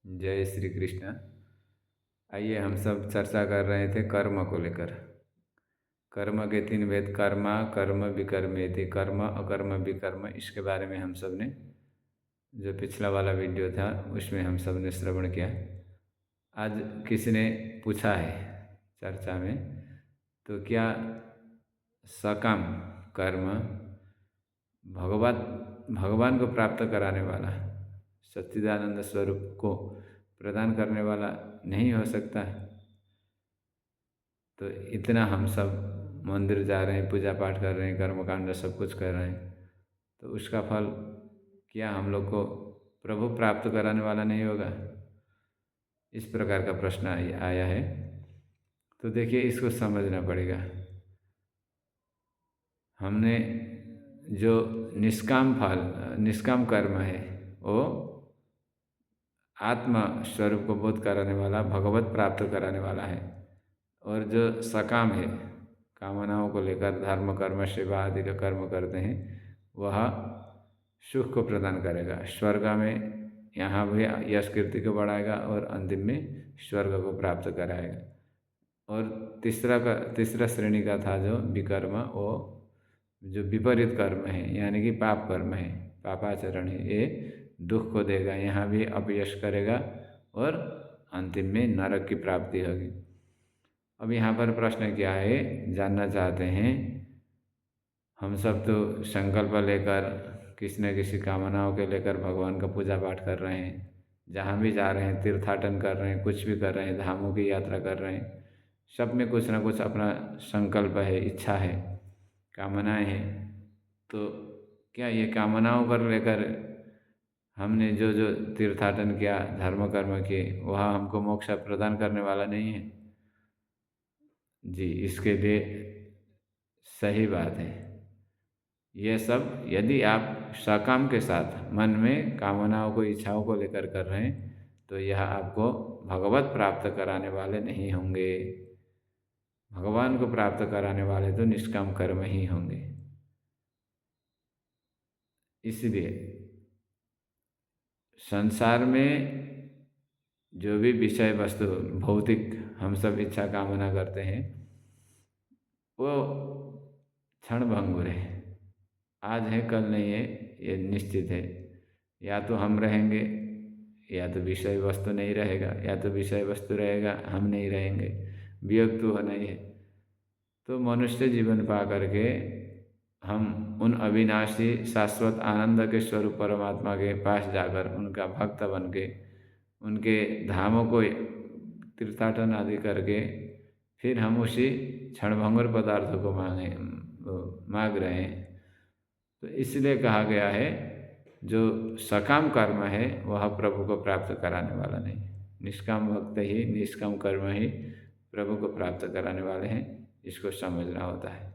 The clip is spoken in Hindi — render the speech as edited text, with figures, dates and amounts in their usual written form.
जय श्री कृष्ण। आइए हम सब चर्चा कर रहे थे कर्म को लेकर। कर्म के तीन भेद, कर्मा कर्म विकर्मेति, कर्म अकर्म विकर्म, इसके बारे में हम सब ने जो पिछला वाला वीडियो था उसमें हम सब ने श्रवण किया। आज किसी ने पूछा है चर्चा में, तो क्या सकाम कर्म भगवान को प्राप्त कराने वाला, सच्चिदानंद स्वरूप को प्रदान करने वाला नहीं हो सकता? तो इतना हम सब मंदिर जा रहे हैं, पूजा पाठ कर रहे हैं, कर्मकांड सब कुछ कर रहे हैं, तो उसका फल क्या हम लोग को प्रभु प्राप्त कराने वाला नहीं होगा? इस प्रकार का प्रश्न आया है। तो देखिए, इसको समझना पड़ेगा। हमने जो निष्काम कर्म है वो आत्मा स्वरूप को बोध कराने वाला, भगवत प्राप्त कराने वाला है। और जो सकाम है, कामनाओं को लेकर धर्म कर्म सेवा आदि का कर्म करते हैं, वह सुख को प्रदान करेगा, स्वर्ग में यहाँ भी यश कीर्ति को बढ़ाएगा और अंतिम में स्वर्ग को प्राप्त कराएगा। और तीसरा श्रेणी का था जो विकर्म, वो जो विपरीत कर्म है यानी कि पाप कर्म है, पापाचरण है, ये दुख को देगा, यहाँ भी अपयश करेगा और अंतिम में नरक की प्राप्ति होगी। अब यहाँ पर प्रश्न क्या है, जानना चाहते हैं। हम सब तो संकल्प लेकर किसी न किसी कामनाओं के लेकर भगवान का पूजा पाठ कर रहे हैं, जहाँ भी जा रहे हैं, तीर्थाटन कर रहे हैं, कुछ भी कर रहे हैं, धामों की यात्रा कर रहे हैं, सब में कुछ ना कुछ अपना संकल्प है, इच्छा है, कामनाएं हैं। तो क्या ये कामनाओं कर लेकर हमने जो जो तीर्थाटन किया, धर्म कर्म किए, वह हमको मोक्ष प्रदान करने वाला नहीं है? जी, इसके लिए सही बात है। ये सब यदि आप सकाम के साथ मन में कामनाओं को, इच्छाओं को लेकर कर रहे हैं, तो यह आपको भगवत प्राप्त कराने वाले नहीं होंगे। भगवान को प्राप्त कराने वाले तो निष्काम कर्म ही होंगे। इसलिए संसार में जो भी विषय वस्तु भौतिक हम सब इच्छा कामना करते हैं, वो क्षण भंगुर है। आज है कल नहीं है, ये निश्चित है। या तो हम रहेंगे, या तो विषय वस्तु नहीं रहेगा, या तो विषय वस्तु रहेगा, हम नहीं रहेंगे। वियोग तो होना ही है। तो मनुष्य जीवन पा करके हम उन अविनाशी शाश्वत आनंद के स्वरूप परमात्मा के पास जाकर उनका भक्त बन के, उनके धामों को तीर्थाटन आदि करके, फिर हम उसी क्षणभंगुर पदार्थों को मांग रहे हैं। तो इसलिए कहा गया है, जो सकाम कर्म है वह प्रभु को प्राप्त कराने वाला नहीं। निष्काम भक्त ही, निष्काम कर्म ही प्रभु को प्राप्त कराने वाले हैं। इसको समझना होता है।